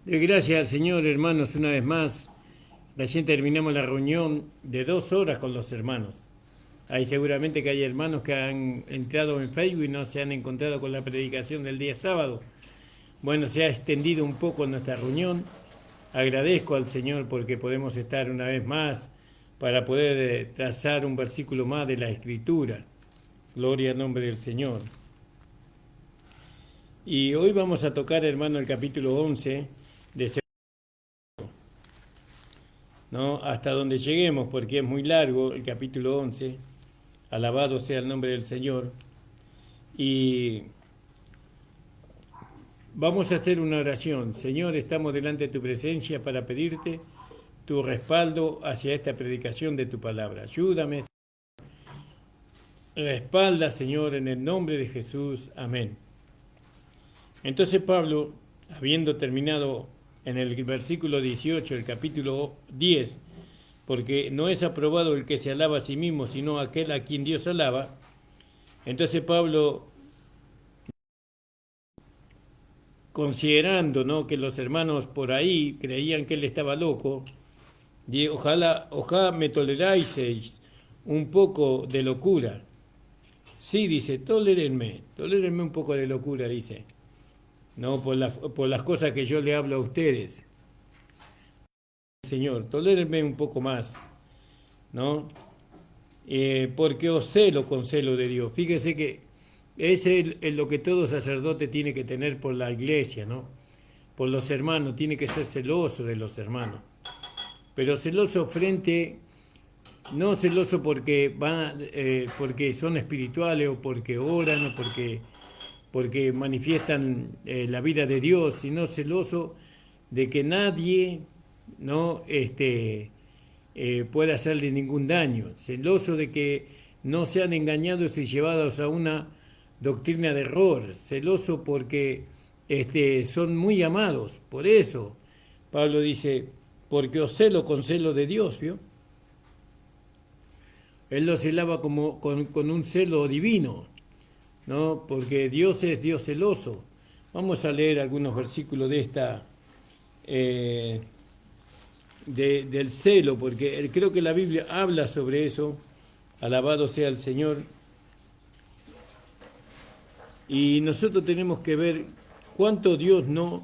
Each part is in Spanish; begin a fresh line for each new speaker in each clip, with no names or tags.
Doy gracias al Señor, hermanos, una vez más. Recién terminamos la reunión de 2 horas con los hermanos. Hay seguramente que hay hermanos que han entrado en Facebook y no se han encontrado con la predicación del día sábado. Bueno, se ha extendido un poco nuestra reunión. Agradezco al Señor porque podemos estar una vez más para poder trazar un versículo más de la Escritura. Gloria al nombre del Señor. Y hoy vamos a tocar, hermano, el capítulo 11 de ¿no? Hasta donde lleguemos, porque es muy largo el capítulo 11. Alabado sea el nombre del Señor. Y vamos a hacer una oración. Señor, estamos delante de tu presencia para pedirte tu respaldo hacia esta predicación de tu palabra. Ayúdame, respalda, Señor, en el nombre de Jesús. Amén. Entonces Pablo, habiendo terminado en el versículo 18, el capítulo 10, porque no es aprobado el que se alaba a sí mismo, sino aquel a quien Dios alaba. Entonces Pablo, considerando, ¿no?, que los hermanos por ahí creían que él estaba loco, y ojalá me toleráis un poco de locura. Sí, dice, tolérenme un poco de locura, dice, no por las cosas que yo le hablo a ustedes. Señor, tolérenme un poco más, ¿no? Porque os celo con celo de Dios. Fíjese que es lo que todo sacerdote tiene que tener por la iglesia, ¿no? Por los hermanos, tiene que ser celoso de los hermanos. Pero celoso no celoso porque son espirituales o porque oran o porque manifiestan la vida de Dios, sino celoso de que nadie, no pueda hacerle ningún daño, celoso de que no sean engañados y llevados a una doctrina de error, celoso porque son muy amados. Por eso Pablo dice, porque os celo con celo de Dios, ¿vio? Él lo celaba con un celo divino, ¿no? Porque Dios es Dios celoso. Vamos a leer algunos versículos de esta eh, del celo, porque creo que la Biblia habla sobre eso. Alabado sea el Señor. Y nosotros tenemos que ver cuánto Dios no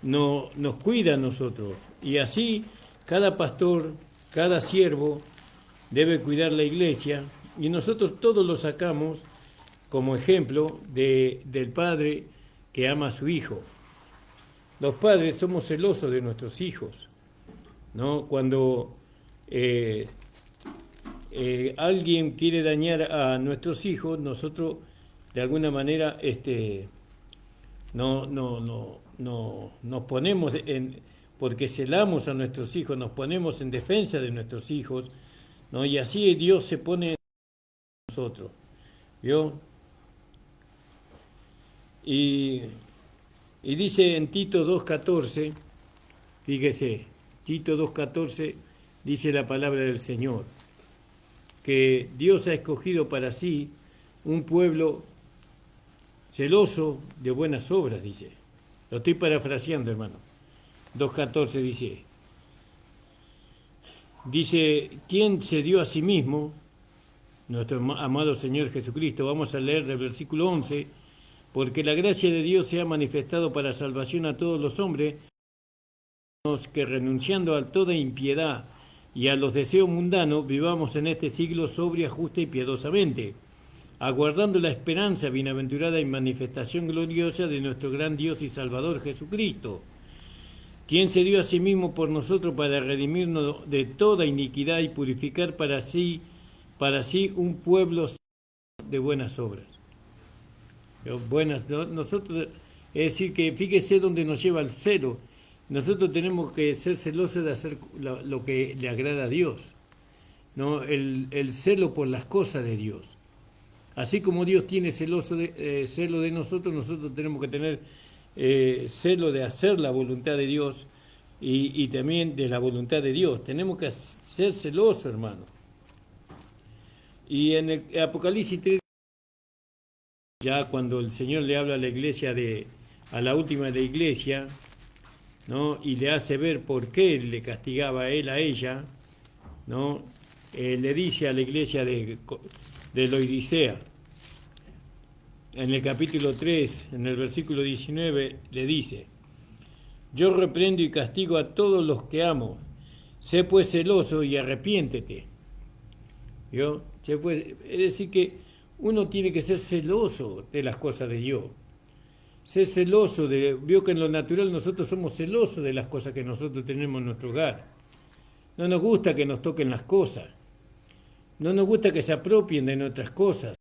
nos cuida a nosotros. Y así cada pastor, cada siervo debe cuidar la iglesia. Y nosotros todos lo sacamos como ejemplo del padre que ama a su hijo. Los padres somos celosos de nuestros hijos, ¿no? Cuando alguien quiere dañar a nuestros hijos, nosotros de alguna manera nos ponemos porque celamos a nuestros hijos, nos ponemos en defensa de nuestros hijos, ¿no? Y así Dios se pone en nosotros, ¿vio? Y dice en Tito 2.14, fíjese, Tito 2.14 dice la palabra del Señor, que Dios ha escogido para sí un pueblo celoso de buenas obras, dice. Lo estoy parafraseando, hermano. 2.14 dice, ¿quién se dio a sí mismo? Nuestro amado Señor Jesucristo. Vamos a leer del versículo 11, porque la gracia de Dios se ha manifestado para salvación a todos los hombres, que renunciando a toda impiedad y a los deseos mundanos, vivamos en este siglo sobria, justa y piadosamente, aguardando la esperanza bienaventurada y manifestación gloriosa de nuestro gran Dios y Salvador Jesucristo, quien se dio a sí mismo por nosotros para redimirnos de toda iniquidad y purificar para sí un pueblo de buenas obras. Nosotros, es decir, que fíjese dónde nos lleva el celo. Nosotros tenemos que ser celosos de hacer lo que le agrada a Dios, ¿no? El celo por las cosas de Dios. Así como Dios tiene celo de nosotros, nosotros tenemos que tener celo de hacer la voluntad de Dios y también de la voluntad de Dios. Tenemos que ser celosos, hermano. Y en el Apocalipsis 3, ya cuando el Señor le habla a la iglesia, a la última de la iglesia, ¿no? Y le hace ver por qué le castigaba él a ella, ¿no? Le dice a la iglesia de Laodicea, en el capítulo 3, en el versículo 19, le dice: yo reprendo y castigo a todos los que amo. Sé pues celoso y arrepiéntete. ¿Vio? Es decir, que uno tiene que ser celoso de las cosas de Dios. Ser celoso vio que en lo natural nosotros somos celosos de las cosas que nosotros tenemos en nuestro hogar. No nos gusta que nos toquen las cosas. No nos gusta que se apropien de nuestras cosas.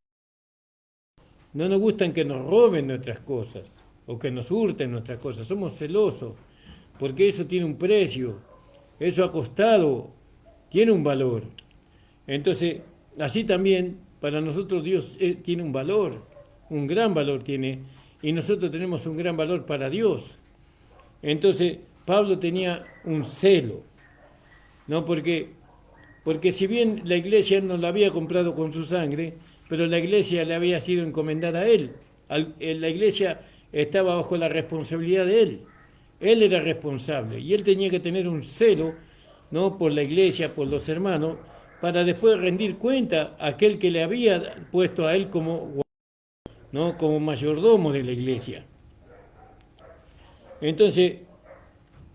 No nos gustan que nos roben nuestras cosas o que nos hurten nuestras cosas. Somos celosos porque eso tiene un precio. Eso ha costado, tiene un valor. Entonces, así también para nosotros Dios tiene un valor, un gran valor tiene, y nosotros tenemos un gran valor para Dios. Entonces, Pablo tenía un celo, ¿no? Porque si bien la iglesia no la había comprado con su sangre, pero la iglesia le había sido encomendada a él. La iglesia estaba bajo la responsabilidad de él. Él era responsable y él tenía que tener un celo, ¿no? Por la iglesia, por los hermanos, para después rendir cuenta a aquel que le había puesto a él como, ¿no? Como mayordomo de la iglesia. Entonces,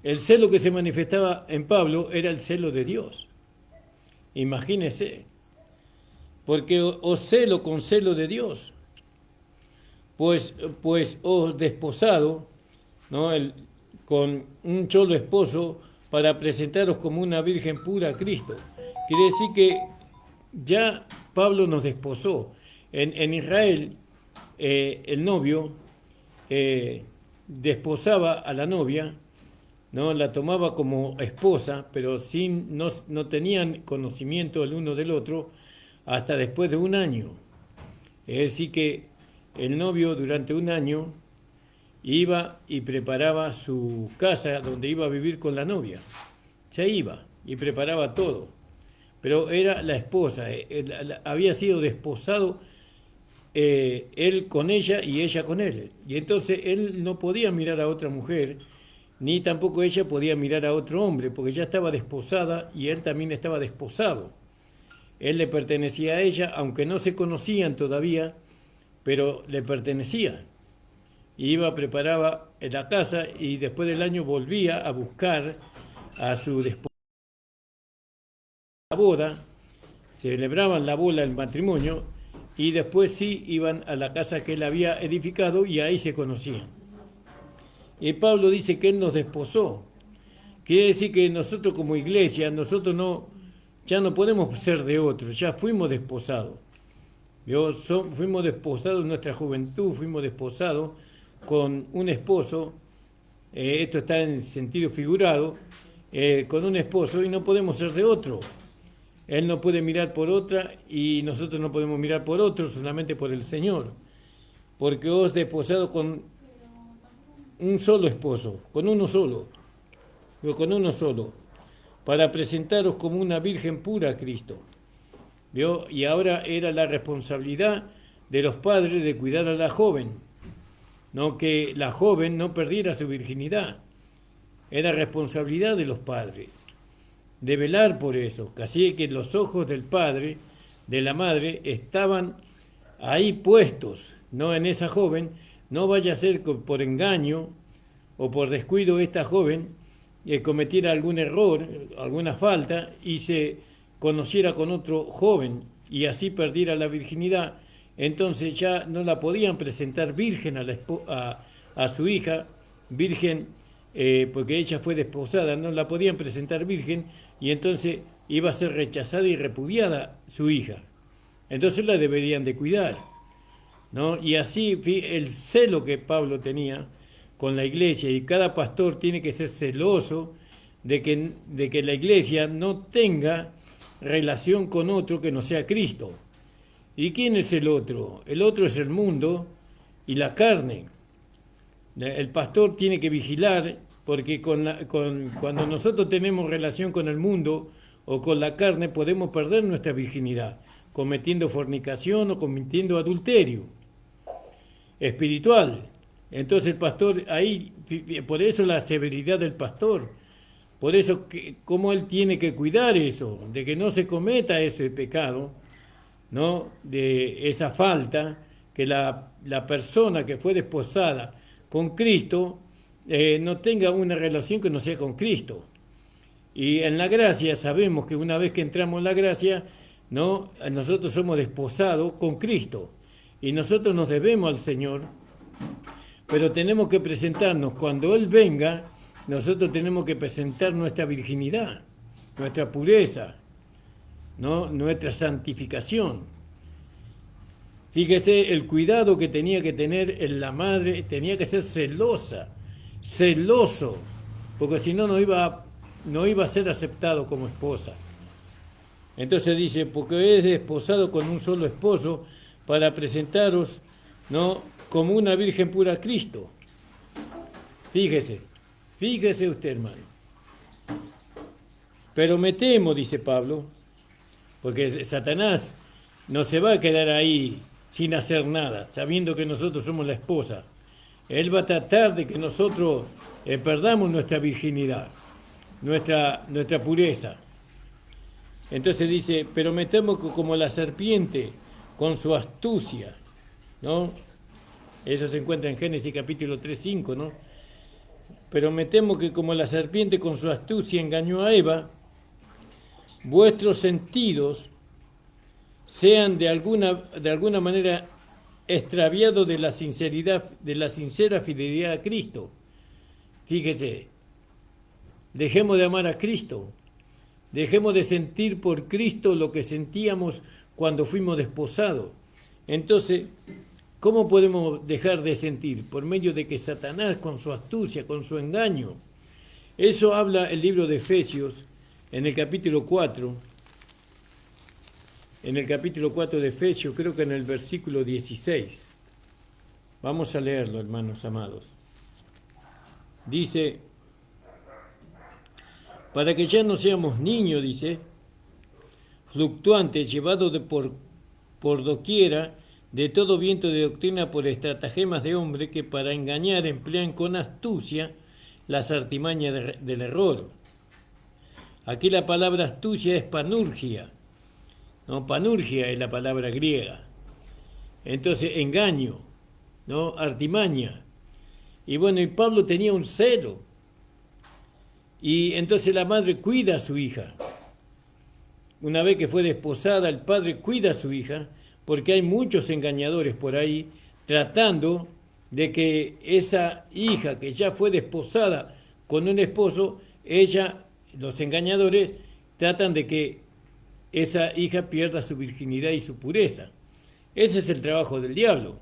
el celo que se manifestaba en Pablo era el celo de Dios. Imagínese, porque os celo con celo de Dios, pues os desposado, ¿no? Con un solo esposo para presentaros como una virgen pura a Cristo. Quiere decir que ya Pablo nos desposó. En Israel, el novio desposaba a la novia, ¿no? La tomaba como esposa, pero no tenían conocimiento el uno del otro hasta después de un año. Es decir, que el novio durante un año iba y preparaba su casa donde iba a vivir con la novia. Se iba y preparaba todo. Pero era la esposa, había sido desposado él con ella y ella con él. Y entonces él no podía mirar a otra mujer, ni tampoco ella podía mirar a otro hombre, porque ya estaba desposada y él también estaba desposado. Él le pertenecía a ella, aunque no se conocían todavía, pero le pertenecía. Iba, preparaba la casa y después del año volvía a buscar a su desposada. La boda, celebraban la boda, el matrimonio, y después sí iban a la casa que él había edificado y ahí se conocían. Y Pablo dice que él nos desposó. Quiere decir que nosotros como iglesia, ya no podemos ser de otros, ya fuimos desposados. Fuimos desposados en nuestra juventud, fuimos desposados con un esposo, esto está en sentido figurado, con un esposo y no podemos ser de otro. Él no puede mirar por otra y nosotros no podemos mirar por otro, solamente por el Señor. Porque os desposado con un solo esposo, con uno solo, para presentaros como una virgen pura a Cristo. ¿Vio? Y ahora era la responsabilidad de los padres de cuidar a la joven, no que la joven no perdiera su virginidad. Era responsabilidad de los padres de velar por eso. Así que los ojos del padre, de la madre, estaban ahí puestos, no en esa joven. No vaya a ser que por engaño o por descuido esta joven cometiera algún error, alguna falta y se conociera con otro joven y así perdiera la virginidad. Entonces ya no la podían presentar virgen a su hija, virgen, porque ella fue desposada, no la podían presentar virgen y entonces iba a ser rechazada y repudiada su hija. Entonces la deberían de cuidar, ¿no? Y así el celo que Pablo tenía con la iglesia, y cada pastor tiene que ser celoso de que la iglesia no tenga relación con otro que no sea Cristo. ¿Y quién es el otro? El otro es el mundo y la carne. El pastor tiene que vigilar porque cuando nosotros tenemos relación con el mundo o con la carne podemos perder nuestra virginidad, cometiendo fornicación o cometiendo adulterio espiritual. Entonces el pastor ahí por eso la severidad del pastor, por eso cómo él tiene que cuidar eso, de que no se cometa ese pecado, ¿no? De esa falta, que la persona que fue desposada con Cristo no tenga una relación que no sea con Cristo. Y en la gracia sabemos que una vez que entramos en la gracia, ¿no? Nosotros somos desposados con Cristo y nosotros nos debemos al Señor, pero tenemos que presentarnos cuando Él venga. Nosotros tenemos que presentar nuestra virginidad, nuestra pureza, ¿no? Nuestra santificación. Fíjese el cuidado que tenía que tener en la madre, tenía que ser celoso, porque si no, no iba a ser aceptado como esposa. Entonces dice, porque es desposado con un solo esposo para presentaros, ¿no? Como una virgen pura a Cristo. Fíjese usted, hermano. Pero me temo, dice Pablo, porque Satanás no se va a quedar ahí sin hacer nada, sabiendo que nosotros somos la esposa. Él va a tratar de que nosotros perdamos nuestra virginidad, nuestra pureza. Entonces dice, pero me temo que como la serpiente con su astucia, ¿no? Eso se encuentra en Génesis capítulo 3:5, ¿no? Pero me temo que como la serpiente con su astucia engañó a Eva, vuestros sentidos sean de alguna manera extraviados de la sincera fidelidad a Cristo. Fíjese, dejemos de amar a Cristo, dejemos de sentir por Cristo lo que sentíamos cuando fuimos desposados. Entonces, ¿cómo podemos dejar de sentir? Por medio de que Satanás, con su astucia, con su engaño. Eso habla el libro de Efesios en el capítulo 4. En el capítulo 4 de Efesios, creo que en el versículo 16. Vamos a leerlo, hermanos amados. Dice, para que ya no seamos niños, dice, fluctuantes, llevados por doquiera, de todo viento de doctrina por estratagemas de hombre que para engañar emplean con astucia las artimañas del error. Aquí la palabra astucia es panurgia, ¿no? Panurgia es la palabra griega. Entonces, engaño, ¿no? Artimaña. Y bueno, y Pablo tenía un celo. Y entonces la madre cuida a su hija. Una vez que fue desposada, el padre cuida a su hija, porque hay muchos engañadores por ahí tratando de que esa hija que ya fue desposada con un esposo, los engañadores tratan de que esa hija pierda su virginidad y su pureza. Ese es el trabajo del diablo.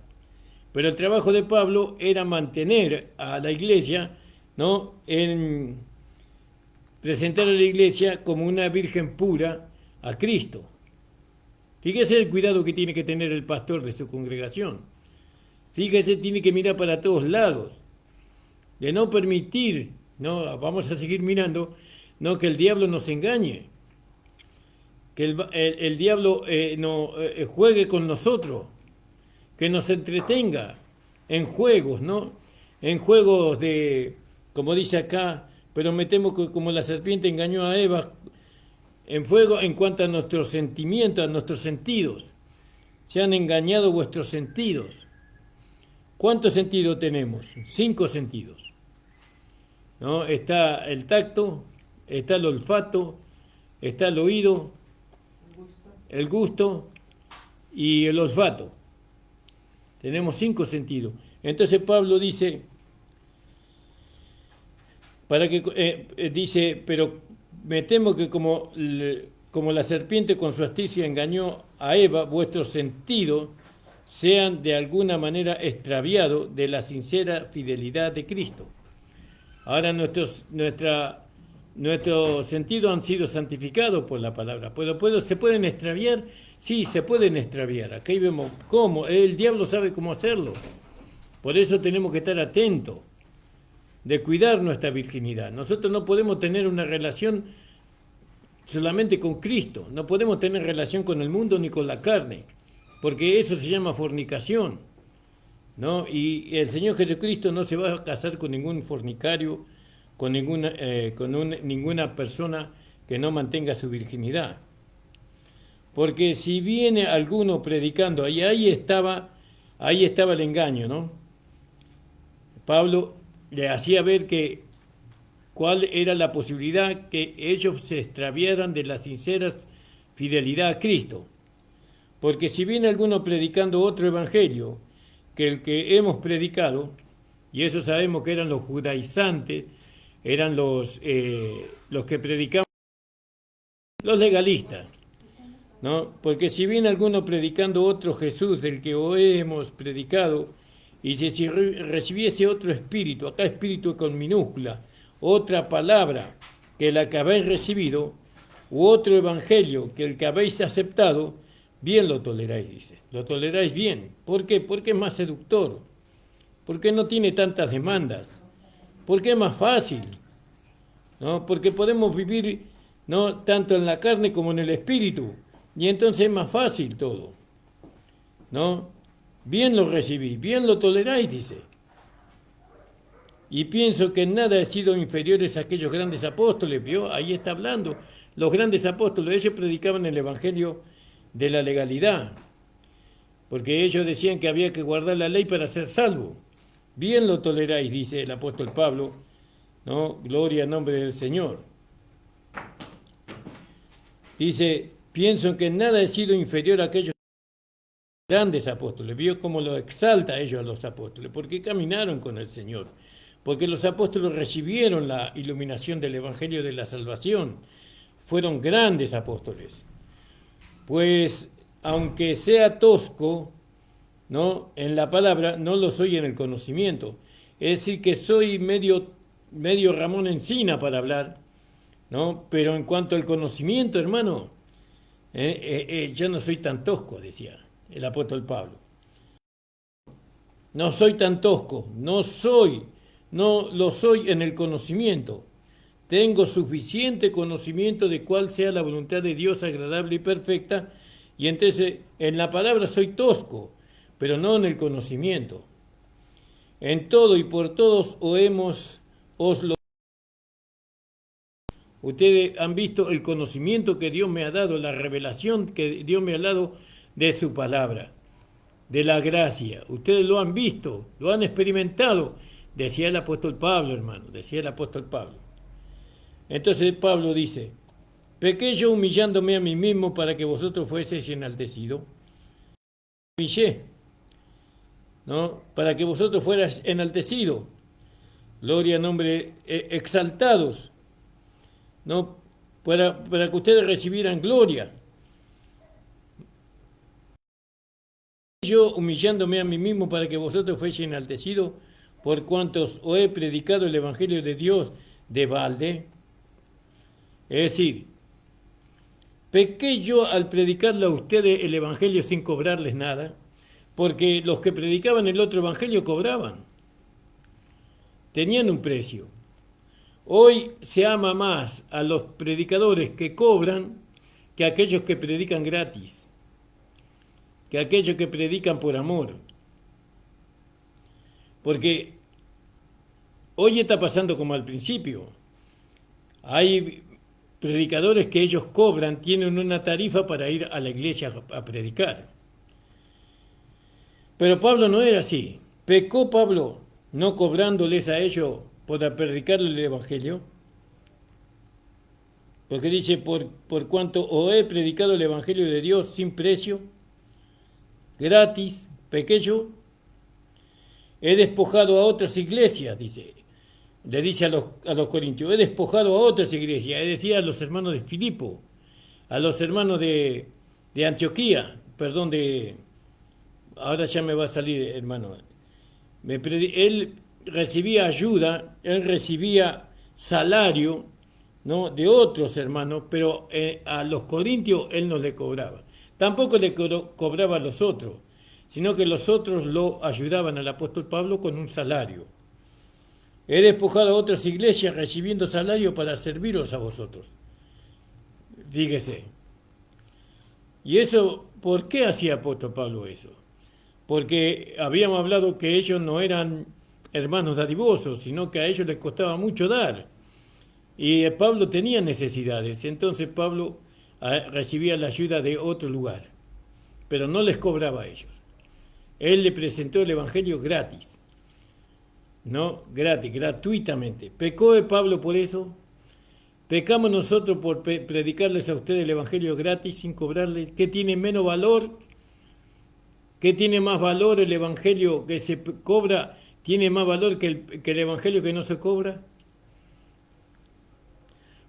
Pero el trabajo de Pablo era mantener a la iglesia, ¿no? En presentar a la iglesia como una virgen pura a Cristo. Fíjese el cuidado que tiene que tener el pastor de su congregación. Fíjese, tiene que mirar para todos lados, de no permitir, no, vamos a seguir mirando, no, que el diablo nos engañe, que el diablo juegue con nosotros, que nos entretenga en juegos, ¿no? En juegos de, como dice acá, pero me temo que como la serpiente engañó a Eva, en fuego en cuanto a nuestros sentimientos, a nuestros sentidos. Se han engañado vuestros sentidos. ¿Cuántos sentidos tenemos? 5 sentidos, ¿no? Está el tacto, está el olfato, está el oído, el gusto y el olfato. Tenemos 5 sentidos. Entonces Pablo dice, dice, pero me temo que como la serpiente con su astucia engañó a Eva, vuestros sentidos sean de alguna manera extraviados de la sincera fidelidad de Cristo. Ahora nuestros sentidos han sido santificados por la palabra. ¿Se pueden extraviar? Sí, se pueden extraviar. Aquí vemos cómo. El diablo sabe cómo hacerlo. Por eso tenemos que estar atentos de cuidar nuestra virginidad. Nosotros no podemos tener una relación solamente con Cristo. No podemos tener relación con el mundo ni con la carne, porque eso se llama fornicación. ¿no? Y el Señor Jesucristo no se va a casar con ningún fornicario, con ninguna persona que no mantenga su virginidad. Porque si viene alguno predicando, y ahí estaba el engaño, ¿no? Pablo le hacía ver que cuál era la posibilidad que ellos se extraviaran de la sincera fidelidad a Cristo. Porque si viene alguno predicando otro evangelio que el que hemos predicado, y eso sabemos que eran los judaizantes, eran los que predicaban, los legalistas, ¿no? Porque si viene alguno predicando otro Jesús del que hoy hemos predicado, y si recibiese otro espíritu, acá espíritu con minúscula, otra palabra que la que habéis recibido, u otro evangelio que el que habéis aceptado, bien lo toleráis, dice. Lo toleráis bien. ¿Por qué? Porque es más seductor. Porque no tiene tantas demandas. Porque es más fácil. ¿No? Porque podemos vivir, ¿no?, tanto en la carne como en el espíritu. Y entonces es más fácil todo. ¿No? Bien lo recibís, bien lo toleráis, dice. Y pienso que en nada he sido inferiores a aquellos grandes apóstoles, ¿vio? Ahí está hablando. Los grandes apóstoles, ellos predicaban el evangelio de la legalidad, porque ellos decían que había que guardar la ley para ser salvo. Bien lo toleráis, dice el apóstol Pablo, ¿no? Gloria al nombre del Señor. Dice, pienso que en nada he sido inferior a aquellos grandes apóstoles. Vio cómo lo exalta a ellos a los apóstoles, porque caminaron con el Señor, porque los apóstoles recibieron la iluminación del evangelio de la salvación, fueron grandes apóstoles. Pues aunque sea tosco, ¿no?, en la palabra, no lo soy en el conocimiento. Es decir, que soy medio Ramón Encina para hablar, ¿no? Pero en cuanto al conocimiento, hermano, yo no soy tan tosco, decía el apóstol Pablo. No soy tan tosco, no lo soy en el conocimiento. Tengo suficiente conocimiento de cuál sea la voluntad de Dios agradable y perfecta, y entonces en la palabra soy tosco, pero no en el conocimiento. En todo y por todos os lo... Ustedes han visto el conocimiento que Dios me ha dado, la revelación que Dios me ha dado de su palabra, de la gracia. Ustedes lo han visto, lo han experimentado, decía el apóstol Pablo, hermano, decía el apóstol Pablo. Entonces Pablo dice, pequé yo humillándome a mí mismo para que vosotros fueseis enaltecidos. Humillé, ¿no?, para que vosotros fueras enaltecidos. Gloria a nombre, exaltados, ¿no?, para que ustedes recibieran gloria. Yo humillándome a mí mismo para que vosotros fueseis enaltecidos, por cuantos os he predicado el evangelio de Dios de balde. Es decir, pequé yo al predicarle a ustedes el evangelio sin cobrarles nada, porque los que predicaban el otro evangelio cobraban, tenían un precio. Hoy se ama más a los predicadores que cobran que a aquellos que predican gratis, que a aquellos que predican por amor. Porque hoy está pasando como al principio. Hay predicadores que ellos cobran, tienen una tarifa para ir a la iglesia a predicar. Pero Pablo no era así. Pecó Pablo no cobrándoles a ellos por predicarle el evangelio. Porque dice, por cuanto os he predicado el evangelio de Dios sin precio, gratis, pequé yo. He despojado a otras iglesias, dice. Le dice a los corintios, he despojado a otras iglesias, es decir, a los hermanos de Filipo, a los hermanos de Antioquía, ahora ya me va a salir, hermano. Él recibía ayuda, él recibía salario, ¿no?, de otros hermanos, pero a los corintios él no le cobraba. Tampoco le cobraba a los otros, sino que los otros lo ayudaban al apóstol Pablo con un salario. He despojado a otras iglesias recibiendo salario para serviros a vosotros. Fíjese. ¿Y eso, por qué hacía apóstol Pablo eso? porque habíamos hablado que ellos no eran hermanos dadivosos, sino que a ellos les costaba mucho dar. Y Pablo tenía necesidades, entonces Pablo recibía la ayuda de otro lugar, pero no les cobraba a ellos. Él le presentó el Evangelio gratis, no gratis, gratuitamente. ¿Pecó de Pablo por eso? ¿Pecamos nosotros por predicarles a ustedes el Evangelio gratis sin cobrarles? ¿Qué tiene menos valor? ¿Qué tiene más valor el Evangelio que se cobra? ¿Tiene más valor que el Evangelio que no se cobra?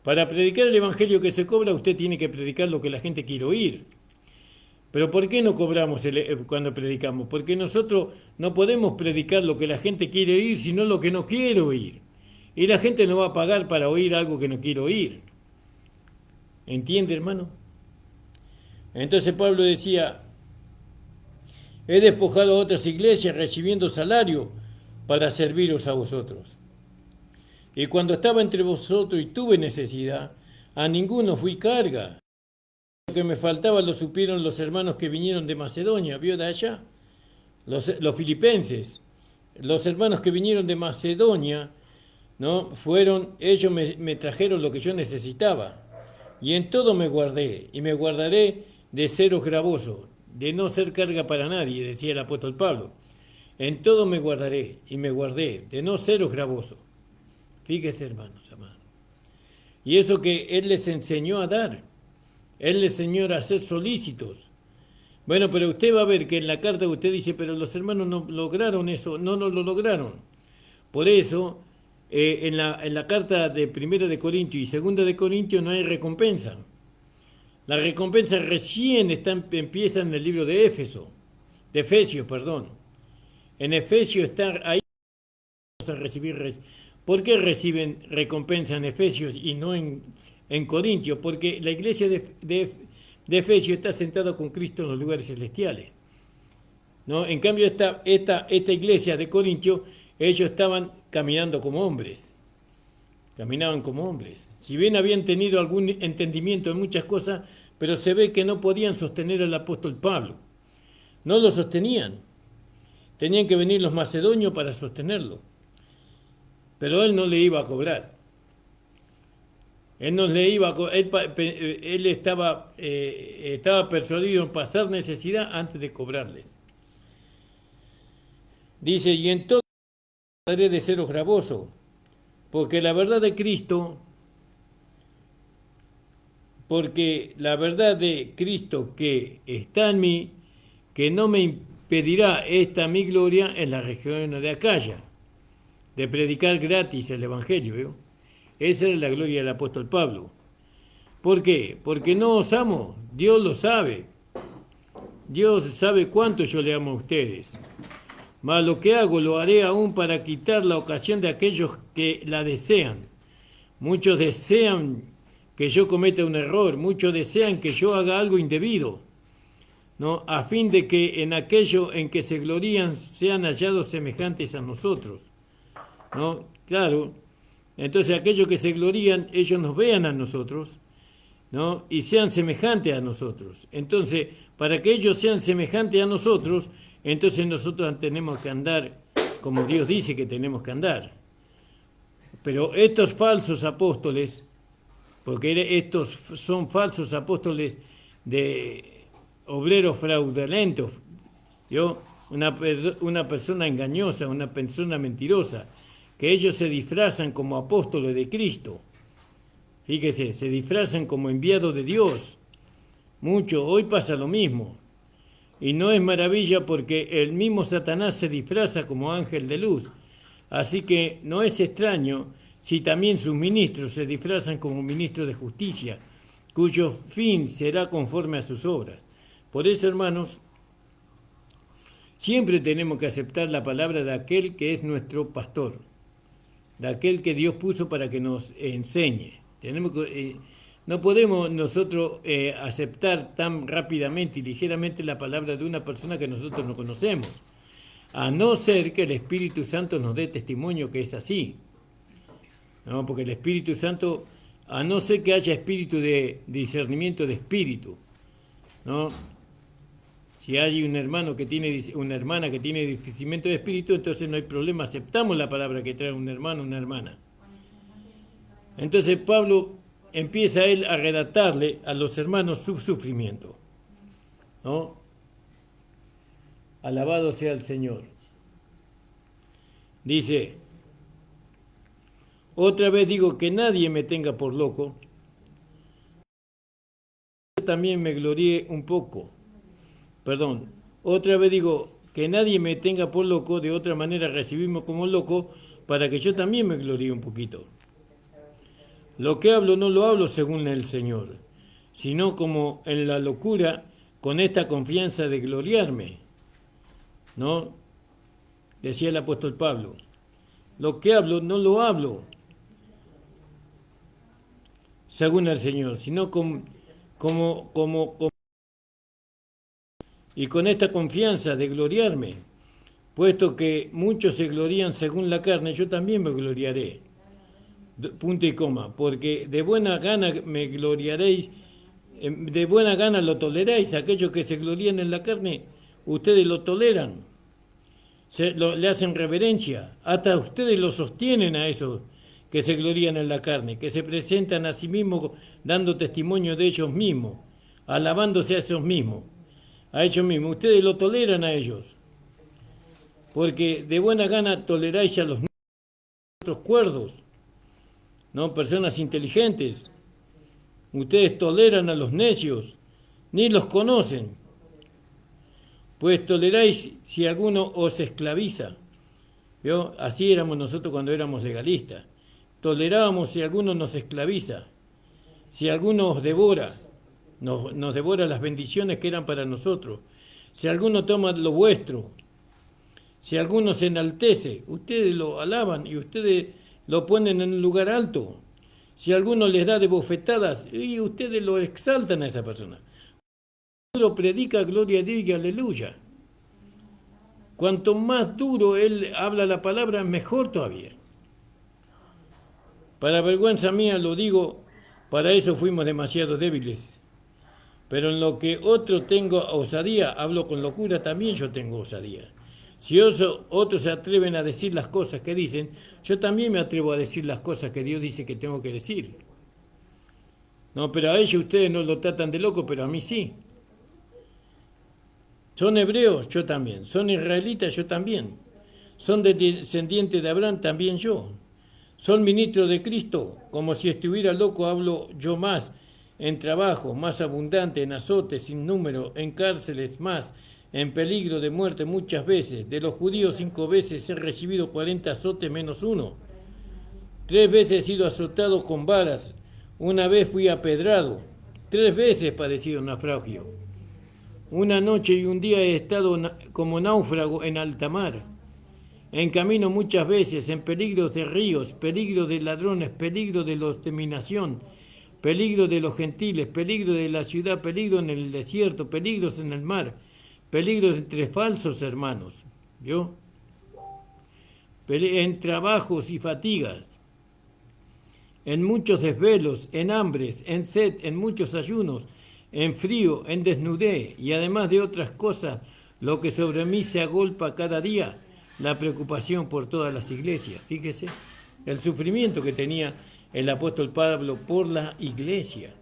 Para predicar el Evangelio que se cobra, usted tiene que predicar lo que la gente quiere oír. Pero ¿por qué no cobramos cuando predicamos? Porque nosotros no podemos predicar lo que la gente quiere oír, sino lo que no quiere oír. Y la gente no va a pagar para oír algo que no quiere oír. ¿Entiende, hermano? Entonces Pablo decía, he despojado a otras iglesias recibiendo salario para serviros a vosotros. Y cuando estaba entre vosotros y tuve necesidad, a ninguno fui carga. Lo que me faltaba lo supieron los hermanos que vinieron de Macedonia, ¿vio de allá? Los filipenses. Los hermanos que vinieron de Macedonia, ¿no? Ellos me trajeron lo que yo necesitaba. Y en todo me guardé, y me guardaré de seros gravoso, de no ser carga para nadie, decía el apóstol Pablo. En todo me guardaré, y me guardé, de no seros gravoso. Fíjese, hermanos, amados. Y eso que Él les enseñó a dar. Él les enseñó a ser solícitos. Bueno, pero usted va a ver que en la carta usted dice, pero los hermanos no lograron eso, no lo lograron. Por eso, en la carta de 1 de Corintios y 2 de Corintios no hay recompensa. La recompensa recién empieza en el libro de Efesios, perdón. En Efesios está ahí a recibir. ¿Por qué reciben recompensa en Efesios y no en Corintios? Porque la iglesia de Efesios está sentada con Cristo en los lugares celestiales, ¿no? En cambio, esta iglesia de Corintios, ellos estaban caminando como hombres. Caminaban como hombres. Si bien habían tenido algún entendimiento en muchas cosas, pero se ve que no podían sostener al apóstol Pablo. No lo sostenían. Tenían que venir los macedonios para sostenerlo. Pero él no le iba a cobrar. Él estaba persuadido en pasar necesidad antes de cobrarles. Dice, y en todo haré de seros gravoso, porque la verdad de Cristo que está en mí, que no me impedirá esta mi gloria en la región de Acaya, de predicar gratis el Evangelio, ¿veo? Esa era la gloria del apóstol Pablo. ¿Por qué? Porque no os amo, Dios lo sabe. Dios sabe cuánto yo le amo a ustedes. Mas lo que hago lo haré aún para quitar la ocasión de aquellos que la desean. Muchos desean que yo cometa un error, muchos desean que yo haga algo indebido, ¿no? A fin de que en aquello en que se glorían sean hallados semejantes a nosotros, ¿no? Claro, entonces aquellos que se glorían, ellos nos vean a nosotros, ¿no? Y sean semejantes a nosotros. Entonces, para que ellos sean semejantes a nosotros, entonces nosotros tenemos que andar como Dios dice que tenemos que andar. Pero estos falsos apóstoles, porque estos son falsos apóstoles de obreros fraudulentos, una persona engañosa, una persona mentirosa, que ellos se disfrazan como apóstoles de Cristo. Fíjese, se disfrazan como enviados de Dios. Mucho, hoy pasa lo mismo. Y no es maravilla porque el mismo Satanás se disfraza como ángel de luz. Así que no es extraño si también sus ministros se disfrazan como ministros de justicia, cuyo fin será conforme a sus obras. Por eso, hermanos, siempre tenemos que aceptar la palabra de aquel que es nuestro pastor, de aquel que Dios puso para que nos enseñe. No podemos nosotros aceptar tan rápidamente y ligeramente la palabra de una persona que nosotros no conocemos, a no ser que el Espíritu Santo nos dé testimonio que es así. No, porque el Espíritu Santo, a no ser que haya espíritu de discernimiento de espíritu, ¿no? Si hay un hermano que tiene, una hermana que tiene discernimiento de espíritu, entonces no hay problema, aceptamos la palabra que trae un hermano, una hermana. Entonces Pablo empieza él a relatarle a los hermanos su sufrimiento, ¿no? Alabado sea el Señor. Dice, otra vez digo que nadie me tenga por loco. Yo también me glorié un poco. Perdón, otra vez digo que nadie me tenga por loco, de otra manera recibimos como loco para que yo también me gloríe un poquito. Lo que hablo no lo hablo según el Señor, sino como en la locura, con esta confianza de gloriarme, ¿no? Decía el apóstol Pablo. Lo que hablo no lo hablo según el Señor, sino y con esta confianza de gloriarme, puesto que muchos se glorían según la carne, yo también me gloriaré. Punto y coma, porque de buena gana me gloriaréis, de buena gana lo toleráis, aquellos que se glorían en la carne, ustedes lo toleran, le hacen reverencia, hasta ustedes lo sostienen a esos que se glorían en la carne, que se presentan a sí mismos dando testimonio de ellos mismos, alabándose a ellos mismos, ustedes lo toleran a ellos, porque de buena gana toleráis a los otros cuerdos, ¿no? Personas inteligentes. Ustedes toleran a los necios, ni los conocen. Pues toleráis si alguno os esclaviza. ¿Vio? Así éramos nosotros cuando éramos legalistas. Tolerábamos si alguno nos esclaviza, si alguno os devora, nos devora las bendiciones que eran para nosotros, si alguno toma lo vuestro, si alguno se enaltece, ustedes lo alaban y ustedes lo ponen en un lugar alto. Si alguno les da de bofetadas, y ustedes lo exaltan a esa persona. Duro predica gloria a Dios y aleluya. Cuanto más duro él habla la palabra, mejor todavía. Para vergüenza mía lo digo, para eso fuimos demasiado débiles. Pero en lo que otro tengo osadía, hablo con locura, también yo tengo osadía. Si otros se atreven a decir las cosas que dicen, yo también me atrevo a decir las cosas que Dios dice que tengo que decir. No, pero a ellos ustedes no lo tratan de loco, pero a mí sí. Son hebreos, yo también. Son israelitas, yo también. Son descendientes de Abraham, también yo. Son ministros de Cristo, como si estuviera loco, hablo yo más, en trabajo, más abundante, en azotes sin número, en cárceles más, en peligro de muerte muchas veces. De los judíos 5 veces he recibido 40 azotes menos uno. 3 veces he sido azotado con varas. Una vez fui apedrado. 3 veces he padecido naufragio. Una noche y un día he estado como náufrago en alta mar. En camino muchas veces, en peligro de ríos, peligro de ladrones, peligro de la exterminación, peligro de los gentiles, peligro de la ciudad, peligro en el desierto, peligros en el mar, peligros entre falsos hermanos, ¿vio? En trabajos y fatigas, en muchos desvelos, en hambres, en sed, en muchos ayunos, en frío, en desnudez, y además de otras cosas, lo que sobre mí se agolpa cada día, la preocupación por todas las iglesias. Fíjese, el sufrimiento que tenía el apóstol Pablo por la iglesia,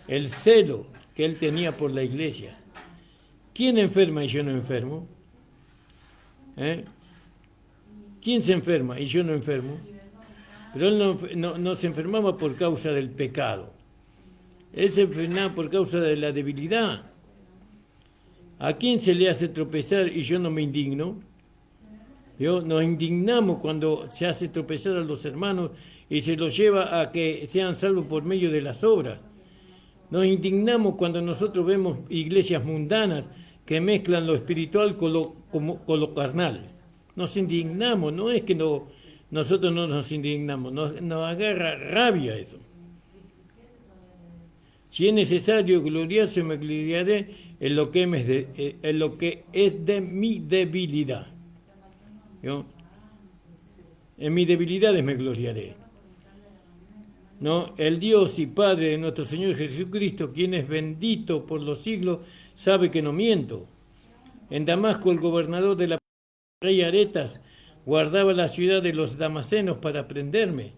el celo que él tenía por la iglesia. ¿Quién enferma y yo no enfermo? ¿Quién se enferma y yo no enfermo? Pero él no se enfermaba por causa del pecado. Él se enfermaba por causa de la debilidad. ¿A quién se le hace tropezar y yo no me indigno? Nos indignamos cuando se hace tropezar a los hermanos y se los lleva a que sean salvos por medio de las obras. Nos indignamos cuando nosotros vemos iglesias mundanas que mezclan lo espiritual con lo carnal. Nos indignamos, no es que nosotros no nos indignamos, nos agarra rabia eso. Si es necesario gloriarse, me gloriaré en lo que es de mi debilidad. ¿No? En mis debilidades me gloriaré. ¿No? El Dios y Padre de nuestro Señor Jesucristo, quien es bendito por los siglos, sabe que no miento. En Damasco el gobernador de la rey Aretas guardaba la ciudad de los damasenos para prenderme,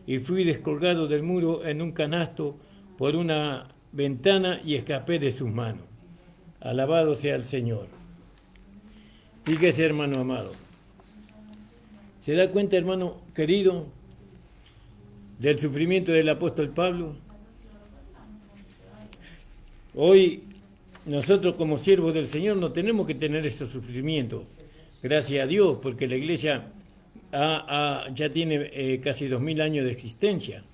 y fui descolgado del muro en un canasto por una ventana y escapé de sus manos. Alabado sea el Señor. Fíjese, hermano amado. ¿Se da cuenta, hermano querido, del sufrimiento del apóstol Pablo? Hoy nosotros como siervos del Señor no tenemos que tener esos sufrimientos. Gracias a Dios, porque la iglesia ya tiene casi 2000 años de existencia.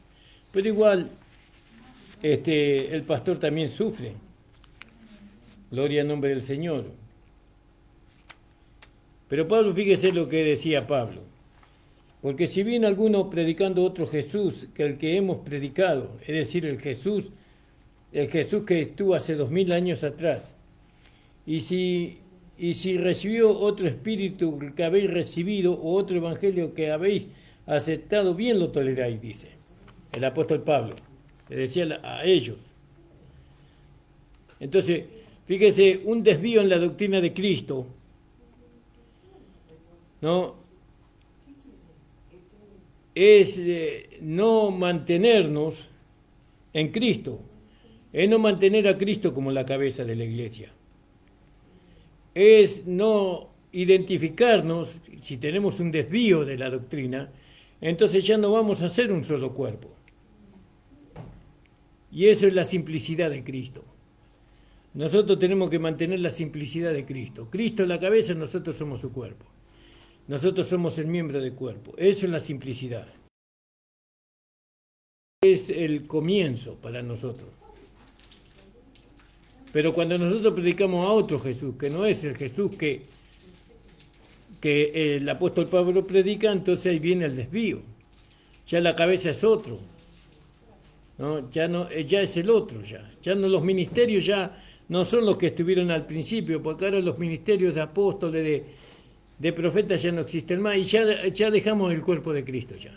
Pero igual, el pastor también sufre. Gloria al nombre del Señor. Pero Pablo, fíjese lo que decía Pablo. Porque si bien alguno predicando otro Jesús que el que hemos predicado, es decir, el Jesús que estuvo hace 2000 años atrás, y si recibió otro espíritu que habéis recibido o otro evangelio que habéis aceptado, bien lo toleráis, dice el apóstol Pablo, le decía a ellos. Entonces, fíjese, un desvío en la doctrina de Cristo, ¿no? Es no mantenernos en Cristo, es no mantener a Cristo como la cabeza de la iglesia, es no identificarnos. Si tenemos un desvío de la doctrina, entonces ya no vamos a ser un solo cuerpo. Y eso es la simplicidad de Cristo. Nosotros tenemos que mantener la simplicidad de Cristo. Cristo es la cabeza, nosotros somos su cuerpo. Nosotros somos el miembro del cuerpo. Eso es la simplicidad. Es el comienzo para nosotros. Pero cuando nosotros predicamos a otro Jesús, que no es el Jesús que el apóstol Pablo predica, entonces ahí viene el desvío. Ya la cabeza es otro, ¿no? Ya es el otro, ya no, los ministerios ya no son los que estuvieron al principio, porque ahora los ministerios de apóstoles, de profetas ya no existen más, y ya dejamos el cuerpo de Cristo ya.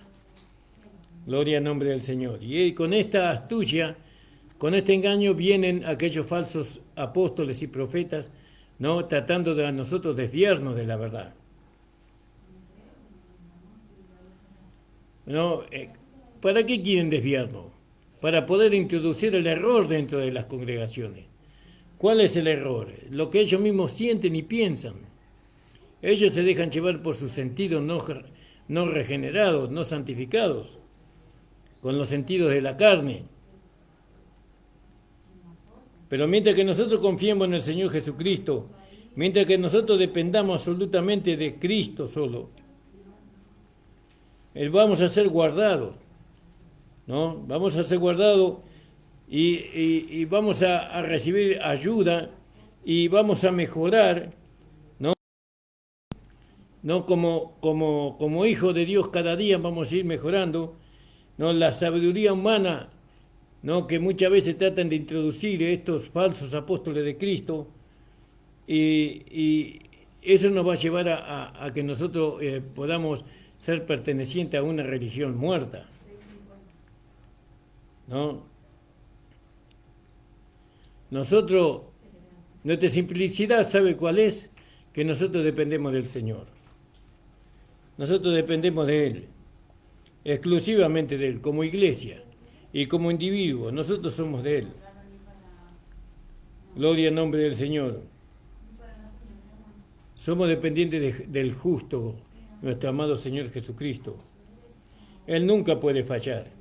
Gloria al nombre del Señor. Y con esta astucia, con este engaño, vienen aquellos falsos apóstoles y profetas, ¿no? Tratando de a nosotros desviarnos de la verdad. ¿No? ¿Para qué quieren desviarnos? Para poder introducir el error dentro de las congregaciones. ¿Cuál es el error? Lo que ellos mismos sienten y piensan. Ellos se dejan llevar por sus sentidos no regenerados, no santificados, con los sentidos de la carne. Pero mientras que nosotros confiemos en el Señor Jesucristo, mientras que nosotros dependamos absolutamente de Cristo solo, vamos a ser guardados, ¿no? Vamos a ser guardados y vamos a recibir ayuda y vamos a mejorar, ¿no? Como hijo de Dios cada día vamos a ir mejorando, ¿no? La sabiduría humana, ¿no? Que muchas veces tratan de introducir estos falsos apóstoles de Cristo, y eso nos va a llevar a que nosotros podamos ser pertenecientes a una religión muerta, ¿no? Nosotros, nuestra simplicidad, ¿sabe cuál es? Que nosotros dependemos del Señor. Nosotros dependemos de Él, exclusivamente de Él, como iglesia y como individuo. Nosotros somos de Él. Gloria al nombre del Señor. Somos dependientes del justo, nuestro amado Señor Jesucristo. Él nunca puede fallar.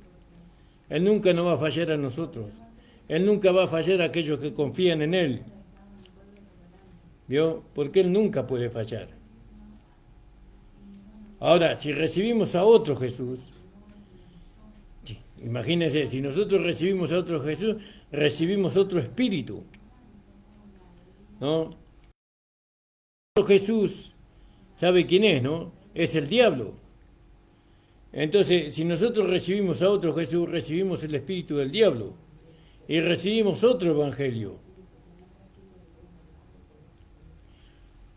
Él nunca nos va a fallar a nosotros. Él nunca va a fallar a aquellos que confían en Él. ¿Vio? Porque Él nunca puede fallar. Ahora, si recibimos a otro Jesús, imagínense, si nosotros recibimos a otro Jesús, recibimos otro espíritu, ¿no? Otro Jesús, ¿sabe quién es, no? Es el diablo. Entonces, si nosotros recibimos a otro Jesús, recibimos el espíritu del diablo y recibimos otro evangelio,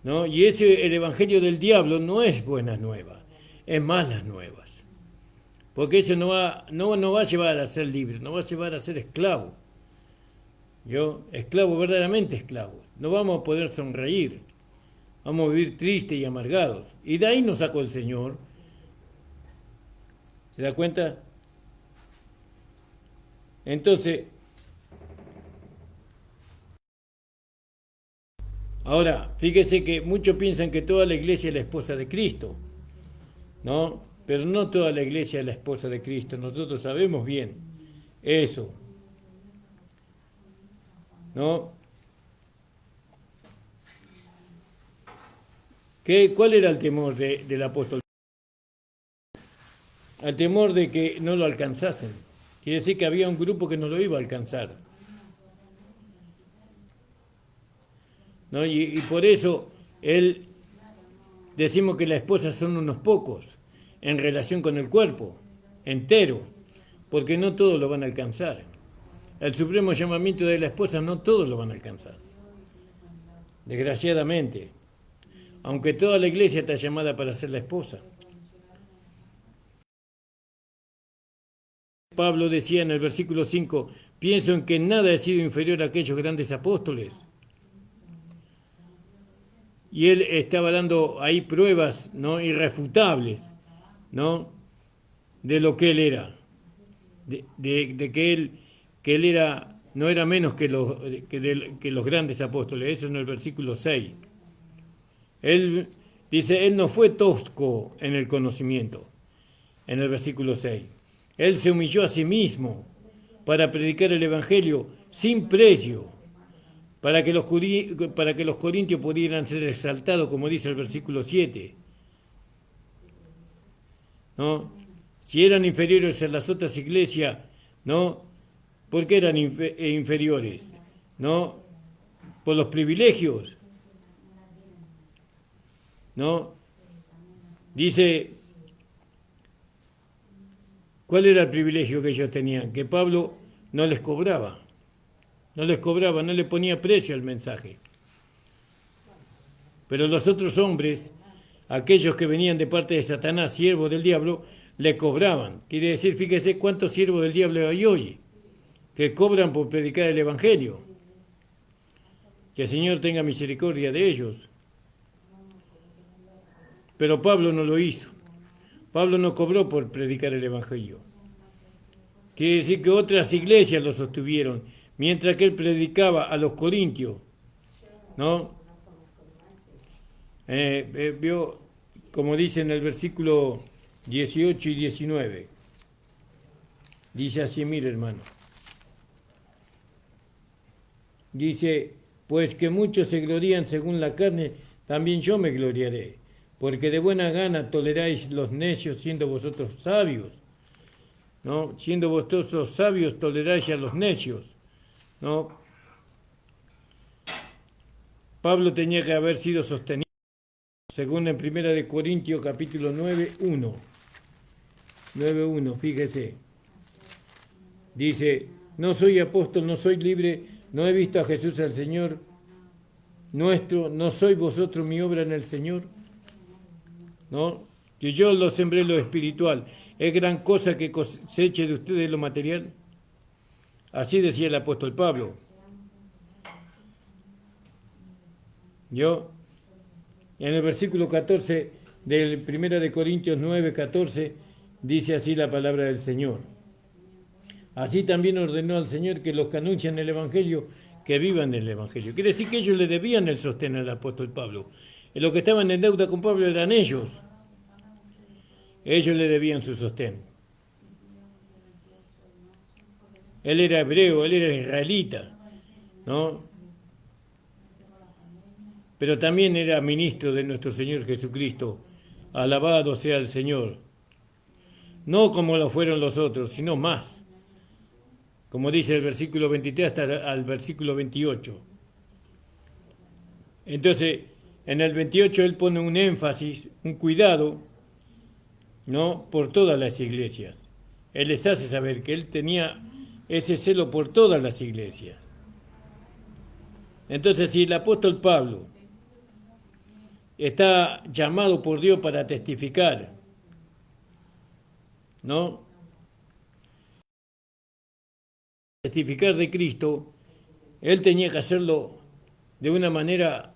¿no? Y el evangelio del diablo no es buenas nuevas, es malas nuevas. Porque eso no va a llevar a ser libre, no va a llevar a ser esclavo. Esclavo, verdaderamente esclavo. No vamos a poder sonreír. Vamos a vivir tristes y amargados. Y de ahí nos sacó el Señor. ¿Se da cuenta? Entonces, ahora, fíjese que muchos piensan que toda la iglesia es la esposa de Cristo, ¿no? Pero no toda la iglesia es la esposa de Cristo. Nosotros sabemos bien eso, ¿no? ¿Cuál era el temor del apóstol? El temor de que no lo alcanzasen. Quiere decir que había un grupo que no lo iba a alcanzar, ¿no? Y por eso él decimos que las esposas son unos pocos en relación con el cuerpo entero, porque no todos lo van a alcanzar. El supremo llamamiento de la esposa no todos lo van a alcanzar, desgraciadamente, aunque toda la iglesia está llamada para ser la esposa. Pablo decía en el versículo 5, pienso en que nada he sido inferior a aquellos grandes apóstoles. Y él estaba dando ahí pruebas, ¿no?, irrefutables, ¿no?, de lo que él era, de que él era, no era menos que los grandes apóstoles. Eso en el versículo 6. Él dice, él no fue tosco en el conocimiento, en el versículo 6. Él se humilló a sí mismo para predicar el Evangelio sin precio, para que los corintios pudieran ser exaltados, como dice el versículo 7. ¿No? Si eran inferiores a las otras iglesias, ¿no?, ¿por qué eran inferiores? ¿No? Por los privilegios, ¿no? Dice, ¿cuál era el privilegio que ellos tenían? Que Pablo no les cobraba, no le ponía precio al mensaje. Pero los otros hombres, aquellos que venían de parte de Satanás, siervos del diablo, le cobraban. Quiere decir, fíjese cuántos siervos del diablo hay hoy, que cobran por predicar el Evangelio. Que el Señor tenga misericordia de ellos. Pero Pablo no lo hizo. Pablo no cobró por predicar el Evangelio. Quiere decir que otras iglesias lo sostuvieron, mientras que él predicaba a los corintios, ¿no? Vio, como dice en el versículo 18 y 19. Dice así, mire hermano. Dice, pues que muchos se glorían según la carne, también yo me gloriaré, porque de buena gana toleráis los necios siendo vosotros sabios, ¿no? Siendo vosotros sabios toleráis a los necios, ¿no? Pablo tenía que haber sido sostenido, según en 1 Corintios capítulo 9:1. 9:1, fíjese. Dice, no soy apóstol, no soy libre, no he visto a Jesús el Señor nuestro, no sois vosotros mi obra en el Señor, ¿no? Que yo lo sembré lo espiritual, es gran cosa que coseche de ustedes lo material. Así decía el apóstol Pablo. Yo, en el versículo 14 del 1 Corintios 9:14, dice así la palabra del Señor. Así también ordenó al Señor que los que anuncian el Evangelio, que vivan del Evangelio. Quiere decir que ellos le debían el sostén al apóstol Pablo. Los que estaban en deuda con Pablo eran ellos. Ellos le debían su sostén. Él era hebreo, él era israelita, ¿no? Pero también era ministro de nuestro Señor Jesucristo. Alabado sea el Señor. No como lo fueron los otros, sino más. Como dice el versículo 23 hasta el versículo 28. Entonces, en el 28 él pone un énfasis, un cuidado, ¿no?, por todas las iglesias. Él les hace saber que él tenía ese celo por todas las iglesias. Entonces, si el apóstol Pablo está llamado por Dios para testificar, ¿no?, testificar de Cristo, él tenía que hacerlo de una manera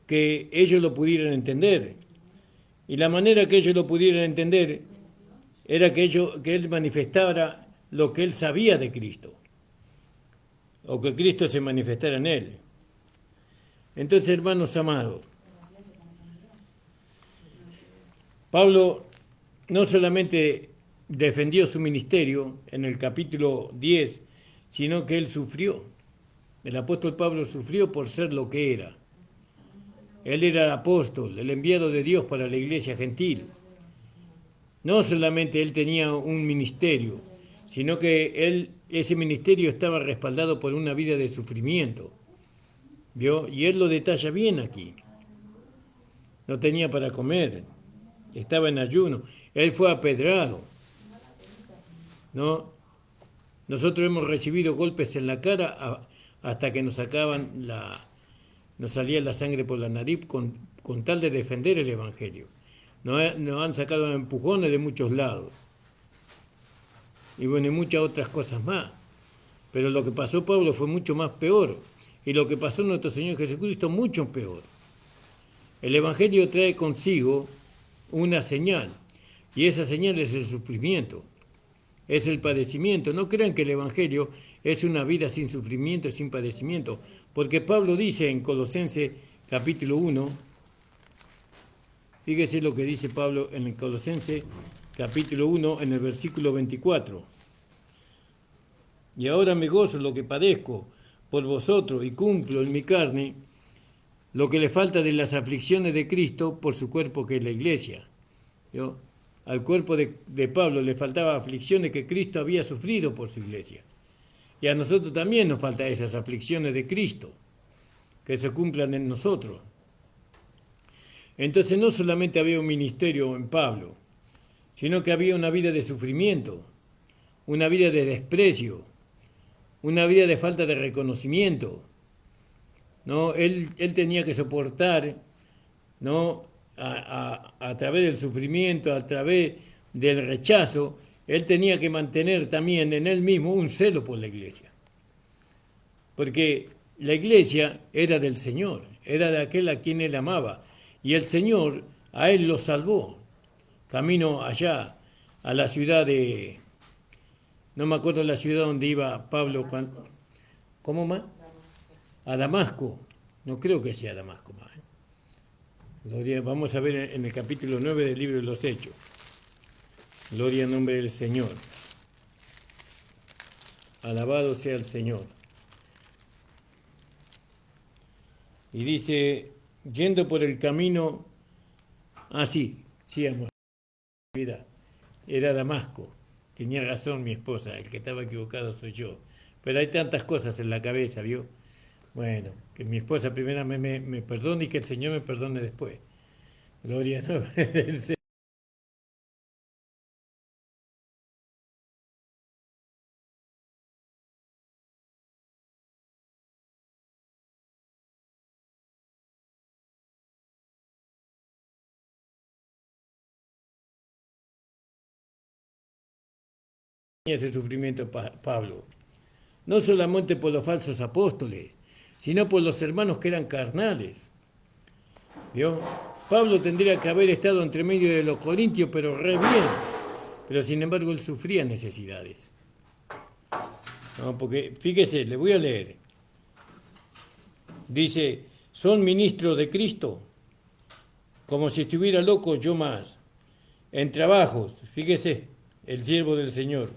que ellos lo pudieran entender. Y la manera que ellos lo pudieran entender era que él manifestara lo que él sabía de Cristo, o que Cristo se manifestara en él. Entonces, hermanos amados, Pablo no solamente defendió su ministerio en el capítulo 10, sino que él sufrió. El apóstol Pablo sufrió por ser lo que era. Él era el apóstol, el enviado de Dios para la iglesia gentil. No solamente él tenía un ministerio, sino que ese ministerio estaba respaldado por una vida de sufrimiento. ¿Vio? Y él lo detalla bien aquí. No tenía para comer, estaba en ayuno, él fue apedrado. ¿No? Nosotros hemos recibido golpes en la cara hasta que nos salía la sangre por la nariz con tal de defender el Evangelio. Nos han sacado empujones de muchos lados. Y bueno, y muchas otras cosas más. Pero lo que pasó Pablo fue mucho más peor. Y lo que pasó nuestro Señor Jesucristo mucho peor. El Evangelio trae consigo una señal. Y esa señal es el sufrimiento. Es el padecimiento. No crean que el Evangelio es una vida sin sufrimiento, sin padecimiento. Porque Pablo dice en Colosenses capítulo 1, fíjese lo que dice Pablo en el Colosenses capítulo 1 en el versículo 24. Y ahora me gozo lo que padezco por vosotros y cumplo en mi carne lo que le falta de las aflicciones de Cristo por su cuerpo que es la iglesia. ¿Vio? Al cuerpo de Pablo le faltaba aflicciones que Cristo había sufrido por su iglesia. Y a nosotros también nos faltan esas aflicciones de Cristo, que se cumplan en nosotros. Entonces no solamente había un ministerio en Pablo, sino que había una vida de sufrimiento, una vida de desprecio, una vida de falta de reconocimiento. ¿No? Él tenía que soportar, ¿no? A través del sufrimiento, a través del rechazo, él tenía que mantener también en él mismo un celo por la iglesia. Porque la iglesia era del Señor, era de aquel a quien él amaba. Y el Señor a él lo salvó. Camino allá, a la ciudad de... No me acuerdo la ciudad donde iba Pablo. ¿Cómo más? A Damasco. No creo que sea Damasco más. Gloria, vamos a ver en el capítulo 9 del libro de los Hechos. Gloria al nombre del Señor. Alabado sea el Señor. Y dice, yendo por el camino, sí, amor, era Damasco. Tenía razón mi esposa, el que estaba equivocado soy yo. Pero hay tantas cosas en la cabeza, ¿vio? Bueno, que mi esposa primero me perdone y que el Señor me perdone después. Gloria al nombre del Señor. Ese sufrimiento Pablo, no solamente por los falsos apóstoles, sino por los hermanos que eran carnales. ¿Vio? Pablo tendría que haber estado entre medio de los corintios, pero re bien. Pero sin embargo él sufría necesidades. ¿No? Porque, fíjese, le voy a leer. Dice, son ministros de Cristo, como si estuviera loco yo más. En trabajos, fíjese, el siervo del Señor.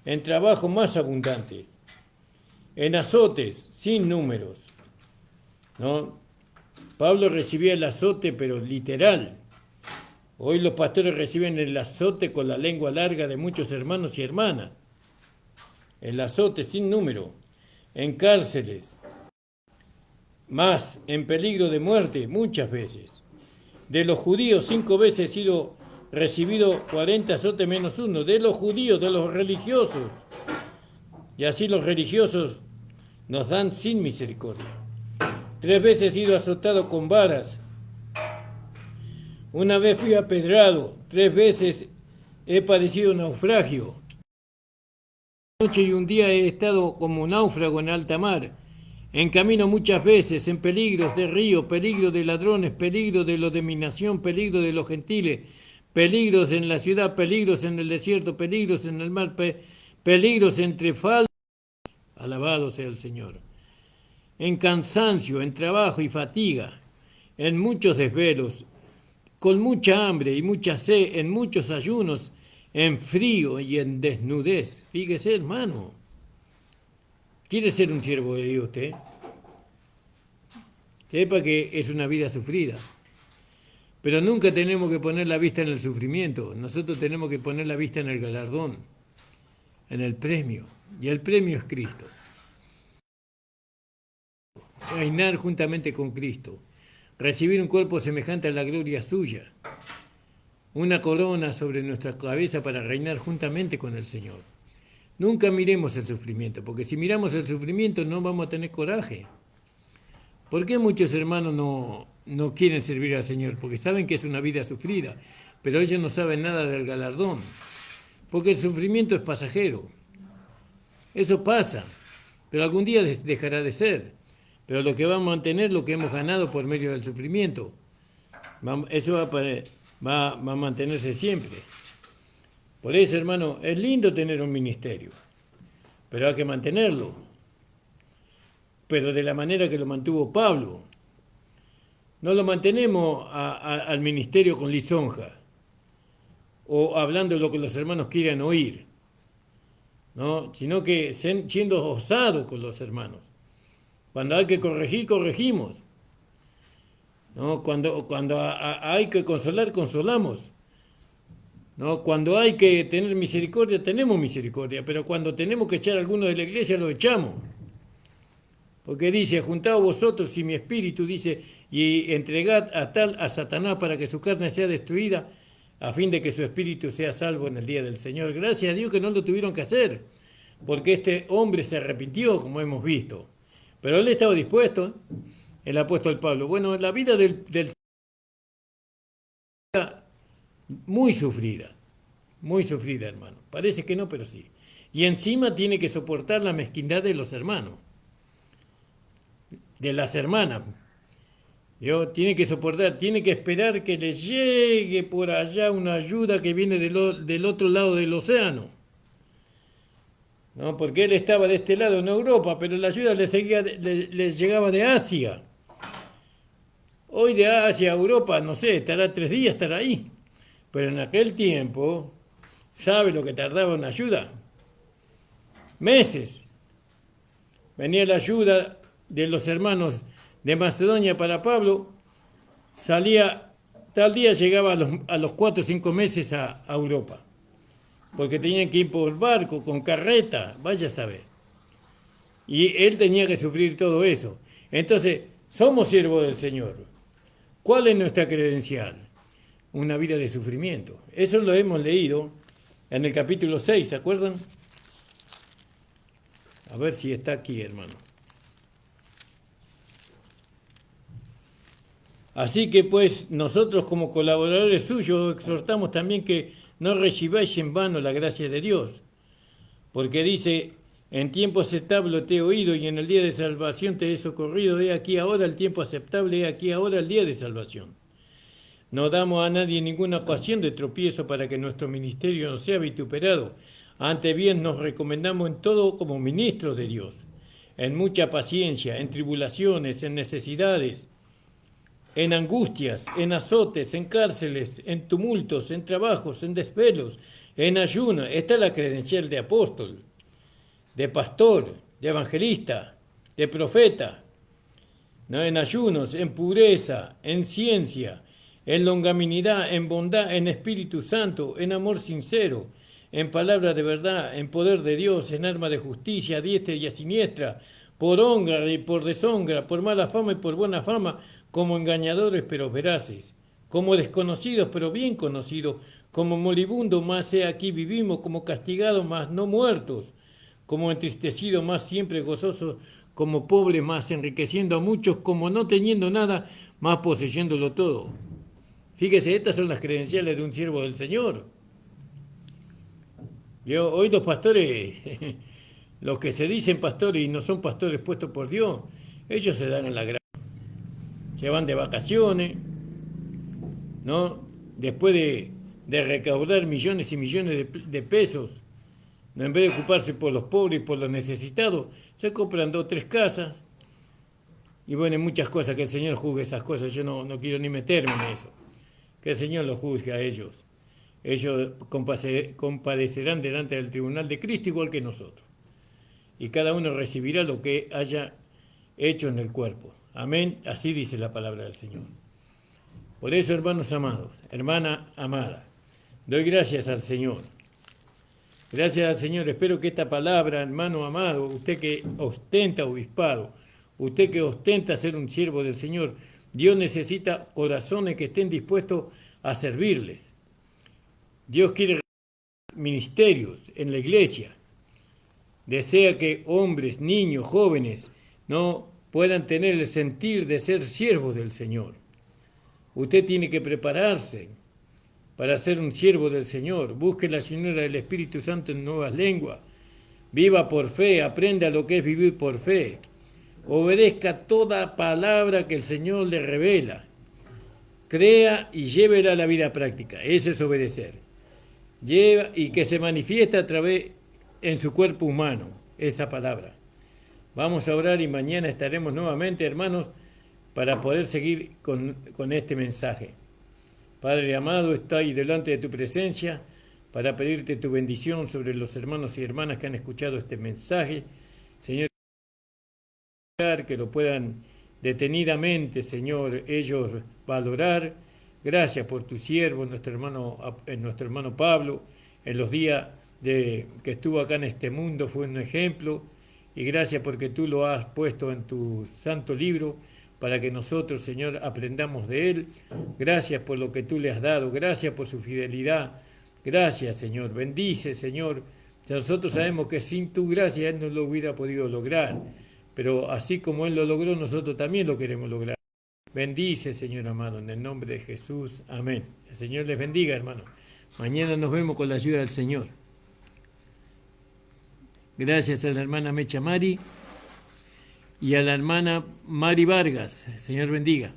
En trabajos más abundantes. En azotes, sin números. ¿No? Pablo recibía el azote, pero literal. Hoy los pastores reciben el azote con la lengua larga de muchos hermanos y hermanas. El azote sin número. En cárceles. Más, en peligro de muerte, muchas veces. De los judíos 5 veces he sido recibido 40 azotes menos uno. De los judíos, de los religiosos. Y así los religiosos nos dan sin misericordia. 3 veces he sido azotado con varas. Una vez fui apedrado. 3 veces he padecido naufragio. Una noche y un día he estado como náufrago en alta mar. En camino muchas veces, en peligros de río, peligro de ladrones, peligro de los de mi nación, peligro de los gentiles, peligros en la ciudad, peligros en el desierto, peligros en el mar, peligros entre falsos. Alabado sea el Señor. En cansancio, en trabajo y fatiga, en muchos desvelos, con mucha hambre y mucha sed, en muchos ayunos, en frío y en desnudez. Fíjese, hermano. ¿Quiere ser un siervo de Dios usted? Sepa que es una vida sufrida. Pero nunca tenemos que poner la vista en el sufrimiento. Nosotros tenemos que poner la vista en el galardón, en el premio. Y el premio es Cristo. Reinar juntamente con Cristo. Recibir un cuerpo semejante a la gloria suya. Una corona sobre nuestra cabeza para reinar juntamente con el Señor. Nunca miremos el sufrimiento, porque si miramos el sufrimiento no vamos a tener coraje. ¿Por qué muchos hermanos no quieren servir al Señor? Porque saben que es una vida sufrida, pero ellos no saben nada del galardón. Porque el sufrimiento es pasajero. Eso pasa, pero algún día dejará de ser. Pero lo que va a mantener lo que hemos ganado por medio del sufrimiento. Eso va a mantenerse siempre. Por eso, hermano, es lindo tener un ministerio, pero hay que mantenerlo. Pero de la manera que lo mantuvo Pablo. No lo mantenemos al ministerio con lisonja o hablando lo que los hermanos quieran oír, ¿no? Sino que siendo osados con los hermanos. Cuando hay que corregir, corregimos, ¿no? Cuando hay que consolar, consolamos, ¿no? Cuando hay que tener misericordia, tenemos misericordia, pero cuando tenemos que echar a alguno de la iglesia, lo echamos. Porque dice, juntaos vosotros y mi espíritu, dice, y entregad a Satanás para que su carne sea destruida, a fin de que su espíritu sea salvo en el día del Señor. Gracias a Dios que no lo tuvieron que hacer, porque este hombre se arrepintió, como hemos visto. Pero él estaba dispuesto, el apóstol Pablo. Bueno, la vida del muy sufrida, hermano. Parece que no, pero sí. Y encima tiene que soportar la mezquindad de los hermanos, de las hermanas. Tiene que soportar, tiene que esperar que le llegue por allá una ayuda que viene del otro lado del océano. ¿No? Porque él estaba de este lado en Europa, pero la ayuda le llegaba de Asia. Hoy de Asia a Europa, no sé, estará 3 días, estará ahí. Pero en aquel tiempo, ¿sabe lo que tardaba una ayuda? Meses. Venía la ayuda de los hermanos de Macedonia para Pablo, salía, tal día llegaba a los 4 o 5 meses a Europa, porque tenían que ir por barco, con carreta, vaya a saber. Y él tenía que sufrir todo eso. Entonces, somos siervos del Señor. ¿Cuál es nuestra credencial? Una vida de sufrimiento. Eso lo hemos leído en el capítulo 6, ¿se acuerdan? A ver si está aquí, hermano. Así que pues nosotros como colaboradores suyos exhortamos también que no recibáis en vano la gracia de Dios, porque dice, en tiempo aceptable te he oído y en el día de salvación te he socorrido, he aquí ahora el tiempo aceptable, he aquí ahora el día de salvación. No damos a nadie ninguna ocasión de tropiezo para que nuestro ministerio no sea vituperado, antes bien nos recomendamos en todo como ministros de Dios, en mucha paciencia, en tribulaciones, en necesidades, en angustias, en azotes, en cárceles, en tumultos, en trabajos, en desvelos, en ayuno. Esta es la credencial de apóstol, de pastor, de evangelista, de profeta, ¿no? En ayunos, en pureza, en ciencia, en longanimidad, en bondad, en Espíritu Santo, en amor sincero, en palabra de verdad, en poder de Dios, en arma de justicia, a diestra y a siniestra, por honra y por deshonra, por mala fama y por buena fama, como engañadores pero veraces, como desconocidos pero bien conocidos, como moribundos más he aquí vivimos, como castigados más no muertos, como entristecidos más siempre gozosos, como pobres más enriqueciendo a muchos, como no teniendo nada más poseyéndolo todo. Fíjese, estas son las credenciales de un siervo del Señor. Hoy los pastores, los que se dicen pastores y no son pastores puestos por Dios, Ellos se dan en la gracia. Se van de vacaciones, ¿no? Después de recaudar millones y millones de pesos, ¿no? En vez de ocuparse por los pobres y por los necesitados, se compran 2 o 3 casas. Y bueno, hay muchas cosas, que el Señor juzgue esas cosas. Yo no quiero ni meterme en eso. Que el Señor los juzgue a ellos. Ellos compadecerán delante del tribunal de Cristo igual que nosotros. Y cada uno recibirá lo que haya hecho en el cuerpo. Amén. Así dice la palabra del Señor. Por eso, hermanos amados, hermana amada, doy gracias al Señor. Gracias al Señor. Espero que esta palabra, hermano amado, usted que ostenta obispado, usted que ostenta ser un siervo del Señor, Dios necesita corazones que estén dispuestos a servirles. Dios quiere ministerios en la iglesia. Desea que hombres, niños, jóvenes, no puedan tener el sentir de ser siervos del Señor. Usted tiene que prepararse para ser un siervo del Señor. Busque la llenura del Espíritu Santo en nuevas lenguas. Viva por fe, aprenda lo que es vivir por fe. Obedezca toda palabra que el Señor le revela. Crea y llévela a la vida práctica. Eso es obedecer. Lleva y que se manifiesta a través en su cuerpo humano, esa palabra. Vamos a orar y mañana estaremos nuevamente, hermanos, para poder seguir con este mensaje. Padre amado, estoy delante de tu presencia para pedirte tu bendición sobre los hermanos y hermanas que han escuchado este mensaje. Señor, que lo puedan detenidamente, Señor, ellos valorar. Gracias por tu siervo, nuestro hermano Pablo, en los días que estuvo acá en este mundo, fue un ejemplo. Y gracias porque tú lo has puesto en tu santo libro para que nosotros, Señor, aprendamos de él. Gracias por lo que tú le has dado, gracias por su fidelidad. Gracias, Señor. Bendice, Señor. Nosotros sabemos que sin tu gracia él no lo hubiera podido lograr, pero así como él lo logró, nosotros también lo queremos lograr. Bendice, Señor amado, en el nombre de Jesús. Amén. El Señor les bendiga, hermano. Mañana nos vemos con la ayuda del Señor. Gracias a la hermana Mecha Mari y a la hermana Mari Vargas. El Señor bendiga.